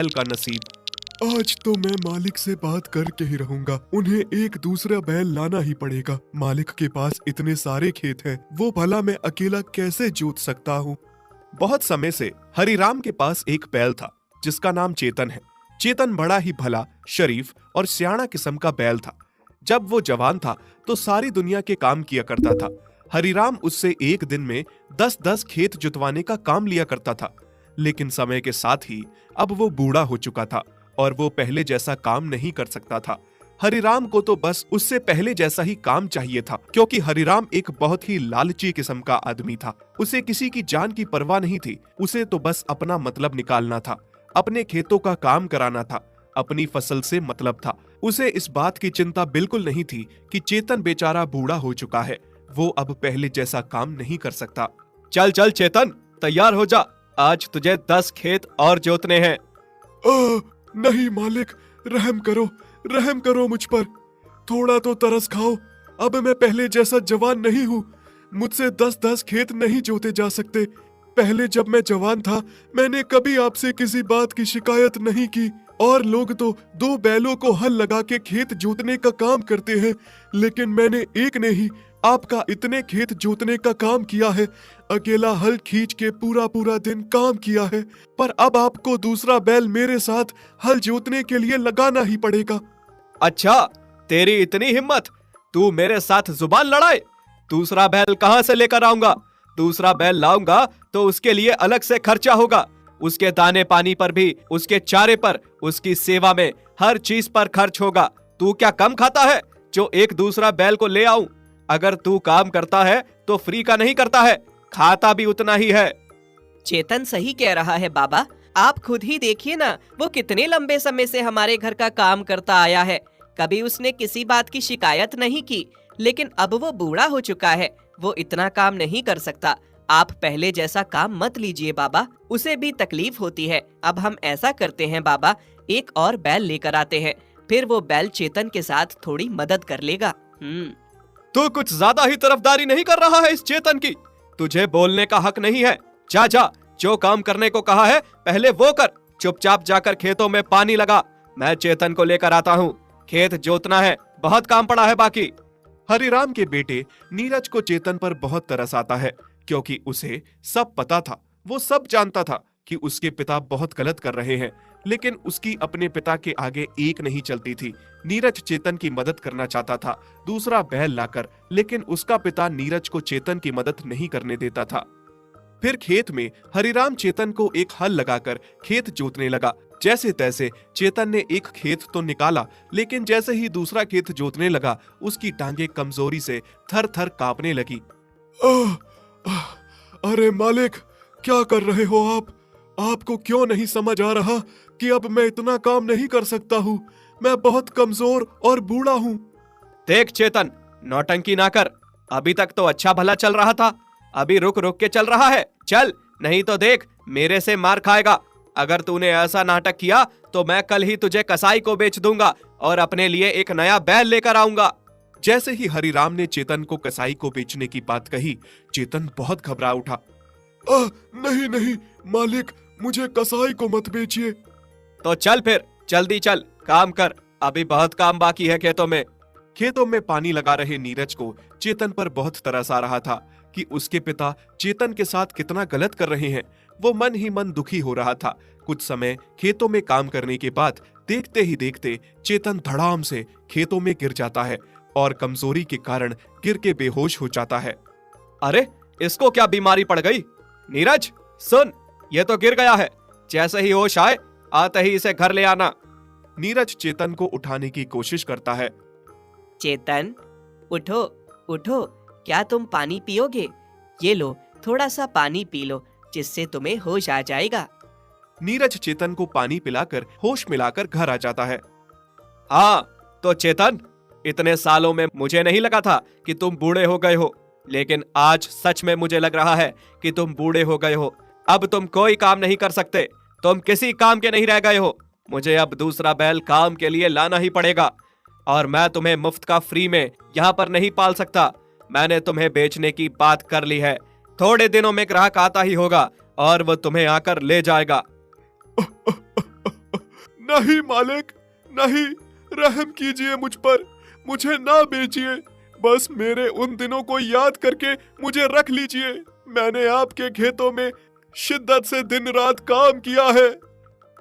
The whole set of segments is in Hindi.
बैल का नसीब। आज तो मैं मालिक से बात करके ही रहूंगा। उन्हें एक दूसरा बैल लाना ही पड़ेगा। मालिक के पास इतने सारे खेत हैं, वो भला मैं अकेला कैसे जोत सकता हूँ। बहुत समय से हरिराम के पास एक बैल था जिसका नाम चेतन है। चेतन बड़ा ही भला, शरीफ और सियाणा किस्म का बैल था। जब वो जवान था तो सारी दुनिया के काम किया करता था। हरिराम उससे एक दिन में 10-10 खेत जुतवाने का काम लिया करता था। लेकिन समय के साथ ही अब वो बूढ़ा हो चुका था और वो पहले जैसा काम नहीं कर सकता था। हरिराम को तो बस उससे पहले जैसा ही काम चाहिए था, क्योंकि हरिराम एक बहुत ही लालची किस्म का आदमी था। उसे किसी की जान की परवाह नहीं थी। उसे तो बस अपना मतलब निकालना था, अपने खेतों का काम कराना था, अपनी फसल से मतलब था। उसे इस बात की चिंता बिल्कुल नहीं थी कि चेतन बेचारा बूढ़ा हो चुका है, वो अब पहले जैसा काम नहीं कर सकता। चल चल चेतन, तैयार हो जा, आज तुझे 10 खेत और जोतने हैं। नहीं मालिक, रहम करो मुझ पर। थोड़ा तो तरस खाओ। अब मैं पहले जैसा जवान नहीं हूँ। मुझसे 10-10 खेत नहीं जोते जा सकते। पहले जब मैं जवान था, मैंने कभी आपसे किसी बात की शिकायत नहीं की। और लोग तो 2 बैलों को हल लगा के खेत जोतने का काम करते हैं, लेकिन मैंने एक ने ही आपका इतने खेत जोतने का काम किया है। अकेला हल खींच के पूरा पूरा दिन काम किया है। पर अब आपको दूसरा बैल मेरे साथ हल जोतने के लिए लगाना ही पड़ेगा। अच्छा, तेरी इतनी हिम्मत, तू मेरे साथ जुबान लड़ाए। दूसरा बैल कहां से लेकर आऊंगा? दूसरा बैल लाऊंगा तो उसके लिए अलग से खर्चा होगा। उसके दाने पानी पर भी, उसके चारे पर, उसकी सेवा में, हर चीज पर खर्च होगा। तू क्या कम खाता है जो एक दूसरा बैल को ले आऊं? अगर तू काम करता है तो फ्री का नहीं करता है, खाता भी उतना ही है। चेतन सही कह रहा है बाबा। आप खुद ही देखिए ना, वो कितने लंबे समय से हमारे घर का काम करता आया है। कभी उसने किसी बात की शिकायत नहीं की, लेकिन अब वो बूढ़ा हो चुका है, वो इतना काम नहीं कर सकता। आप पहले जैसा काम मत लीजिए बाबा, उसे भी तकलीफ होती है। अब हम ऐसा करते हैं बाबा, एक और बैल लेकर आते हैं, फिर वो बैल चेतन के साथ थोड़ी मदद कर लेगा। तू कुछ ज्यादा ही तरफदारी नहीं कर रहा है इस चेतन की? तुझे बोलने का हक नहीं है। जा जा, जो काम करने को कहा है पहले वो कर। चुपचाप जाकर खेतों में पानी लगा, मैं चेतन को लेकर आता हूँ। खेत जोतना है, बहुत काम पड़ा है बाकी। हरिराम के बेटे नीरज को चेतन पर बहुत तरस आता है, क्योंकि उसे सब पता था। वो सब जानता था कि उसके पिता बहुत गलत कर रहे हैं, लेकिन उसकी अपने पिता के आगे एक नहीं चलती थी। नीरज चेतन की मदद करना चाहता था दूसरा बैल लाकर, लेकिन उसका पिता नीरज को चेतन की मदद नहीं करने देता था। फिर खेत में हरिराम चेतन को एक हल लगाकर खेत जोतने लगा। जैसे तैसे चेतन ने एक खेत तो निकाला, लेकिन जैसे ही दूसरा खेत जोतने लगा, उसकी टांगे कमजोरी से थर थर कांपने लगी। अरे मालिक, क्या कर रहे हो आप? आपको क्यों नहीं समझ आ रहा कि अब मैं इतना काम नहीं कर सकता हूँ? मैं बहुत कमजोर और बूढ़ा हूँ। देख चेतन, नौटंकी ना कर। अभी तक तो अच्छा भला चल रहा था, अभी रुक रुक के चल रहा है। चल, नहीं तो देख मेरे से मार खाएगा। अगर तूने ऐसा नाटक किया तो मैं कल ही तुझे कसाई को बेच दूंगा और अपने लिए एक नया बैल लेकर आऊंगा। जैसे ही हरिराम ने चेतन को कसाई को बेचने की बात कही, चेतन बहुत घबरा उठा। नहीं नहीं मालिक, मुझे कसाई को मत बेचिए। तो चल फिर, जल्दी चल, काम कर, अभी बहुत काम बाकी है खेतों में। खेतों में पानी लगा रहे नीरज को चेतन पर बहुत तरस आ रहा था कि उसके पिता चेतन के साथ कितना गलत कर रहे हैं। वो मन ही मन दुखी हो रहा था। कुछ समय खेतों में काम करने के बाद देखते ही देखते चेतन धड़ाम से खेतों में गिर जाता है और कमजोरी के कारण गिर के बेहोश हो जाता है। अरे, इसको क्या बीमारी पड़ गई? नीरज सुन, ये तो गिर गया है। जैसे ही होश आए, आते ही इसे घर ले आना। नीरज चेतन को उठाने की कोशिश करता है। चेतन, उठो उठो, क्या तुम पानी पियोगे? ये लो, थोड़ा सा पानी पी लो, जिससे तुम्हें होश आ जाएगा। नीरज चेतन को पानी पिलाकर होश मिलाकर घर आ जाता है। हाँ तो चेतन, इतने सालों में मुझे नहीं लगा था कि तुम बूढ़े हो गए हो, लेकिन आज सच में मुझे लग रहा है कि तुम बूढ़े हो गए हो। अब तुम कोई काम नहीं कर सकते, तुम किसी काम के नहीं रह गए हो। मुझे अब दूसरा बैल काम के लिए लाना ही पड़ेगा, और मैं तुम्हें मुफ्त का फ्री में यहाँ पर नहीं पाल सकता। मैंने तुम्हें बेचने की बात कर ली है। थोड़े दिनों में ग्राहक आता ही होगा और वो तुम्हें आकर ले जाएगा। नहीं मालिक, नहीं, रहम कीजिए मुझ पर, मुझे ना बेचिए। बस मेरे उन दिनों को याद करके मुझे रख लीजिए। मैंने आपके खेतों में शिद्दत से दिन रात काम किया है।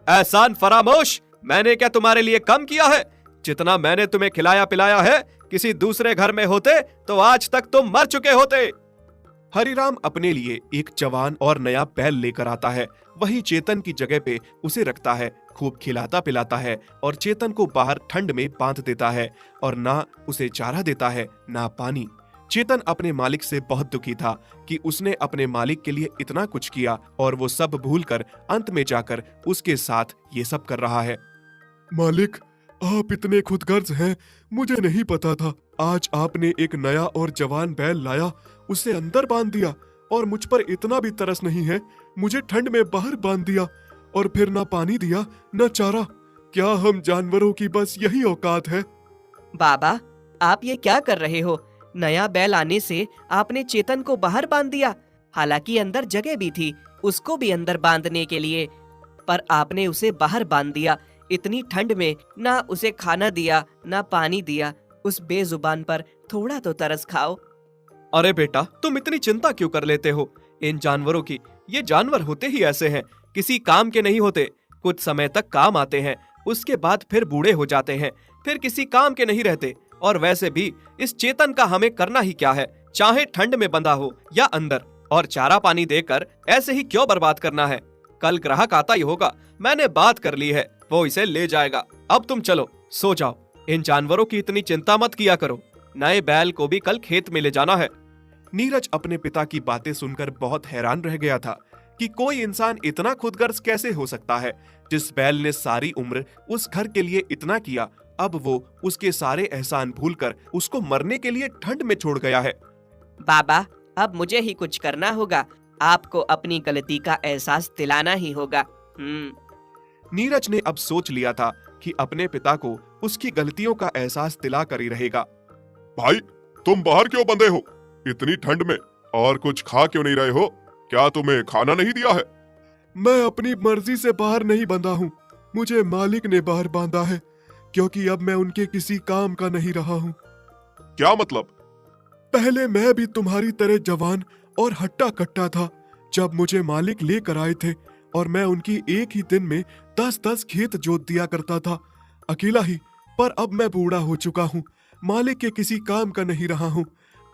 एहसान फरामोश, मैंने क्या तुम्हारे लिए कम किया है? जितना मैंने तुम्हें खिलाया पिलाया है, किसी दूसरे घर में होते तो आज तक तुम मर चुके होते। हरिराम अपने लिए एक जवान और नया बैल लेकर आता है। वही चेतन की जगह पे उसे रखता है, खूब खिलाता पिलाता है और चेतन को बाहर ठंड में बांध देता है और ना उसे चारा देता है ना पानी। चेतन अपने मालिक से बहुत दुखी था कि उसने अपने मालिक के लिए इतना कुछ किया और वो सब भूलकर अंत में जाकर उसके साथ ये सब कर रहा है। मालिक, आप इतने खुदगर्ज हैं, मुझे नहीं पता था। आज आपने एक नया और जवान बैल लाया, उसे अंदर बांध दिया और मुझ पर इतना भी तरस नहीं है, मुझे ठंड में बाहर बांध दिया और फिर ना पानी दिया ना चारा। क्या हम जानवरों की बस यही औकात है? बाबा, आप ये क्या कर रहे हो? नया बैल आने से आपने चेतन को बाहर बांध दिया, हालांकि अंदर जगह भी थी उसको भी अंदर बांधने के लिए, पर आपने उसे बाहर बांध दिया। इतनी ठंड में ना उसे खाना दिया ना पानी दिया। उस बेजुबान पर थोड़ा तो तरस खाओ। अरे बेटा, तुम इतनी चिंता क्यों कर लेते हो इन जानवरों की? ये जानवर होते ही ऐसे हैं, किसी काम के नहीं होते। कुछ समय तक काम आते हैं, उसके बाद फिर बूढ़े हो जाते हैं, फिर किसी काम के नहीं रहते। और वैसे भी इस चेतन का हमें करना ही क्या है, चाहे ठंड में बंधा हो या अंदर, और चारा पानी देकर ऐसे ही क्यों बर्बाद करना है? कल ग्राहक आता ही होगा, मैंने बात कर ली है, वो इसे ले जाएगा। अब तुम चलो, सो जाओ। इन जानवरों की इतनी चिंता मत किया करो, नए बैल को भी कल खेत में ले जाना है। नीरज अपने पिता की बातें सुनकर बहुत हैरान रह गया था कि कोई इंसान इतना खुदगर्ज कैसे हो सकता है। जिस बैल ने सारी उम्र उस घर के लिए इतना किया, अब वो उसके सारे एहसान भूलकर उसको मरने के लिए ठंड में छोड़ गया है। बाबा, अब मुझे ही कुछ करना होगा, आपको अपनी गलती का एहसास दिलाना ही होगा। नीरज ने अब सोच लिया था कि अपने पिता को उसकी गलतियों का एहसास दिला कर ही रहेगा। भाई, तुम बाहर क्यों बंधे हो इतनी ठंड में, और कुछ खा क्यों नहीं रहे हो? क्या तुम्हें खाना नहीं दिया है? मैं अपनी मर्जी से बाहर नहीं बंधा हूँ, मुझे मालिक ने बाहर बांधा है, क्योंकि अब मैं उनके किसी काम का नहीं रहा हूँ। क्या मतलब? पहले मैं भी तुम्हारी तरह जवान और हट्टा कट्टा था। जब मुझे मालिक लेकर आए थे और मैं उनकी एक ही दिन में 10-10 खेत जोत दिया करता था, अकेला ही। पर अब मैं बूढ़ा हो चुका हूँ, मालिक के किसी काम का नहीं रहा हूँ,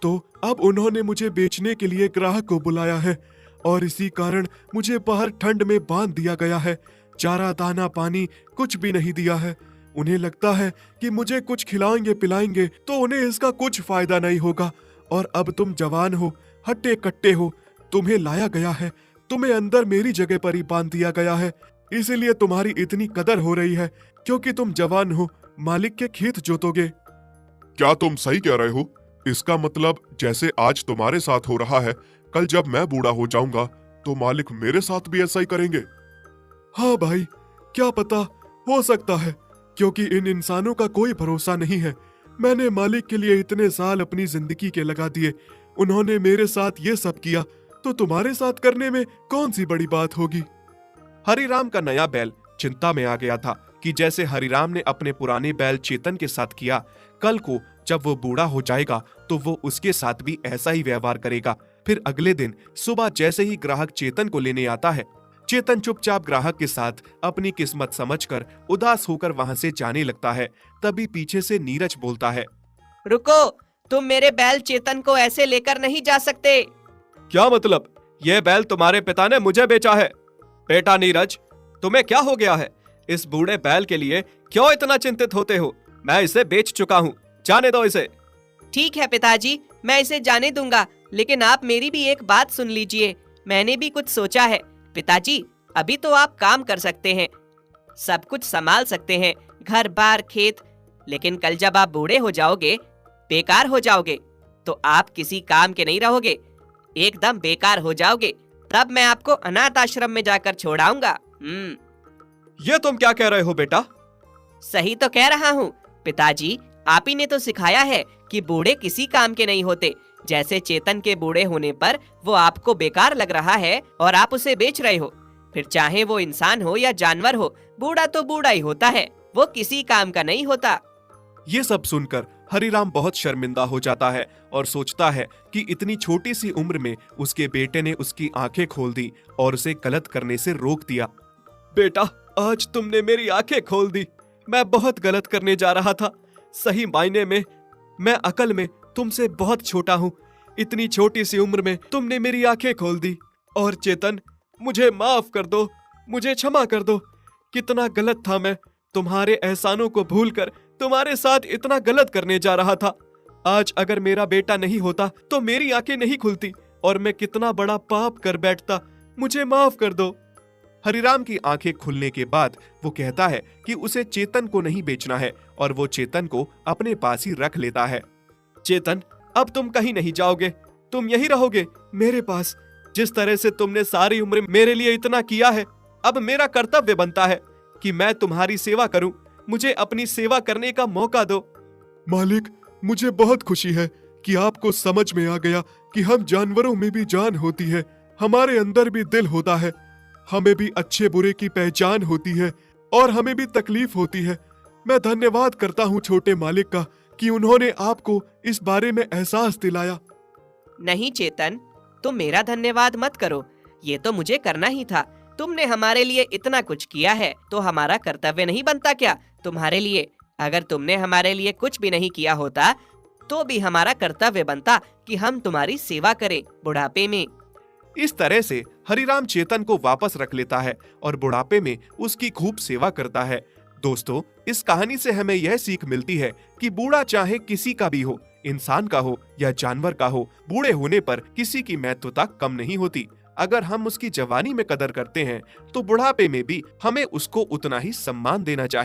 तो अब उन्होंने मुझे बेचने के लिए ग्राहक को बुलाया है और इसी कारण मुझे बाहर ठंड में बांध दिया गया है। चारा दाना पानी कुछ भी नहीं दिया है। उन्हें लगता है कि मुझे कुछ खिलाएंगे पिलाएंगे तो उन्हें इसका कुछ फायदा नहीं होगा। और अब तुम जवान हो, हट्टे कट्टे हो, तुम्हें लाया गया है, तुम्हें अंदर मेरी जगह पर ही बांध दिया गया है, इसीलिए तुम्हारी इतनी कदर हो रही है, क्योंकि तुम जवान हो, मालिक के खेत जोतोगे। क्या तुम सही कह रहे हो? इसका मतलब जैसे आज तुम्हारे साथ हो रहा है, कल जब मैं बूढ़ा हो जाऊंगा तो मालिक मेरे साथ भी ऐसा ही करेंगे। हाँ भाई, क्या पता, हो सकता है, क्योंकि इन इंसानों का कोई भरोसा नहीं है। मैंने मालिक के लिए इतने साल अपनी जिंदगी के लगा दिए, उन्होंने मेरे साथ ये सब किया, तो तुम्हारे साथ करने में कौन सी बड़ी बात होगी। हरिराम का नया बैल चिंता में आ गया था कि जैसे हरिराम ने अपने पुराने बैल चेतन के साथ किया, कल को जब वो बूढ़ा हो जाएगा तो वो उसके साथ भी ऐसा ही व्यवहार करेगा। फिर अगले दिन सुबह जैसे ही ग्राहक चेतन को लेने आता है, चेतन चुपचाप ग्राहक के साथ अपनी किस्मत समझकर उदास होकर वहां से जाने लगता है। तभी पीछे से नीरज बोलता है, रुको, तुम मेरे बैल चेतन को ऐसे लेकर नहीं जा सकते। क्या मतलब? यह बैल तुम्हारे पिता ने मुझे बेचा है? बेटा नीरज, तुम्हें क्या हो गया है? इस बूढ़े बैल के लिए क्यों इतना चिंतित होते हो? मैं इसे बेच चुका हूँ, जाने दो इसे। ठीक है पिताजी, मैं इसे जाने दूंगा, लेकिन आप मेरी भी एक बात सुन लीजिए। मैंने भी कुछ सोचा है। पिताजी, अभी तो आप काम कर सकते हैं, सब कुछ संभाल सकते हैं, घर बार खेत, लेकिन कल जब आप बूढ़े हो जाओगे, बेकार हो जाओगे, तो आप किसी काम के नहीं रहोगे, एकदम बेकार हो जाओगे। तब मैं आपको अनाथ आश्रम में जाकर छोड़ाऊंगा। ये तुम क्या कह रहे हो बेटा? सही तो कह रहा हूँ पिताजी, आप ही ने तो सिखाया है कि बूढ़े किसी काम के नहीं होते। जैसे चेतन के बूढ़े होने पर वो आपको बेकार लग रहा है और आप उसे बेच रहे हो, फिर चाहे वो इंसान हो या जानवर हो, बूढ़ा तो बूढ़ा ही होता है, वो किसी काम का नहीं होता। ये सब सुनकर हरिराम बहुत शर्मिंदा हो जाता है और सोचता है कि इतनी छोटी सी उम्र में उसके बेटे ने उसकी आंखें खोल दी और उसे गलत करने से रोक दिया। बेटा, आज तुमने मेरी आंखें खोल दी। मैं बहुत गलत करने जा रहा था। सही मायने में मैं अकल में तुमसे बहुत छोटा हूँ। इतनी छोटी सी उम्र में तुमने मेरी आंखें खोल दी। और चेतन, मुझे माफ कर दो, मुझे क्षमा कर दो। कितना गलत था मैं, तुम्हारे एहसानों को भूलकर तुम्हारे साथ इतना गलत करने जा रहा था। आज अगर मेरा बेटा नहीं होता तो मेरी आंखें नहीं खुलती और मैं कितना बड़ा पाप कर बैठता। मुझे माफ कर दो। हरिराम की आंखें खुलने के बाद वो कहता है कि उसे चेतन को नहीं बेचना है और वो चेतन को अपने पास ही रख लेता है। चेतन, अब तुम कहीं नहीं जाओगे, तुम यहीं रहोगे मेरे पास। जिस तरह से तुमने सारी उम्र मेरे लिए इतना किया है, अब मेरा कर्तव्य बनता है कि मैं तुम्हारी सेवा करूं। मुझे अपनी सेवा करने का मौका दो। मालिक, मुझे बहुत खुशी है कि आपको समझ में आ गया कि हम जानवरों में भी जान होती है, हमारे अंदर भी दिल होता है, हमें भी अच्छे बुरे की पहचान होती है और हमें भी तकलीफ होती है। मैं धन्यवाद करता हूँ छोटे मालिक का कि उन्होंने आपको इस बारे में एहसास दिलाया। नहीं चेतन, तुम मेरा धन्यवाद मत करो, ये तो मुझे करना ही था। तुमने हमारे लिए इतना कुछ किया है तो हमारा कर्तव्य नहीं बनता क्या तुम्हारे लिए? अगर तुमने हमारे लिए कुछ भी नहीं किया होता तो भी हमारा कर्तव्य बनता कि हम तुम्हारी सेवा करें बुढ़ापे में। इस तरह से हरिराम चेतन को वापस रख लेता है और बुढ़ापे में उसकी खूब सेवा करता है। दोस्तों, इस कहानी से हमें यह सीख मिलती है कि बूढ़ा चाहे किसी का भी हो, इंसान का हो या जानवर का हो, बूढ़े होने पर किसी की महत्वता कम नहीं होती। अगर हम उसकी जवानी में कदर करते हैं तो बुढ़ापे में भी हमें उसको उतना ही सम्मान देना चाहिए।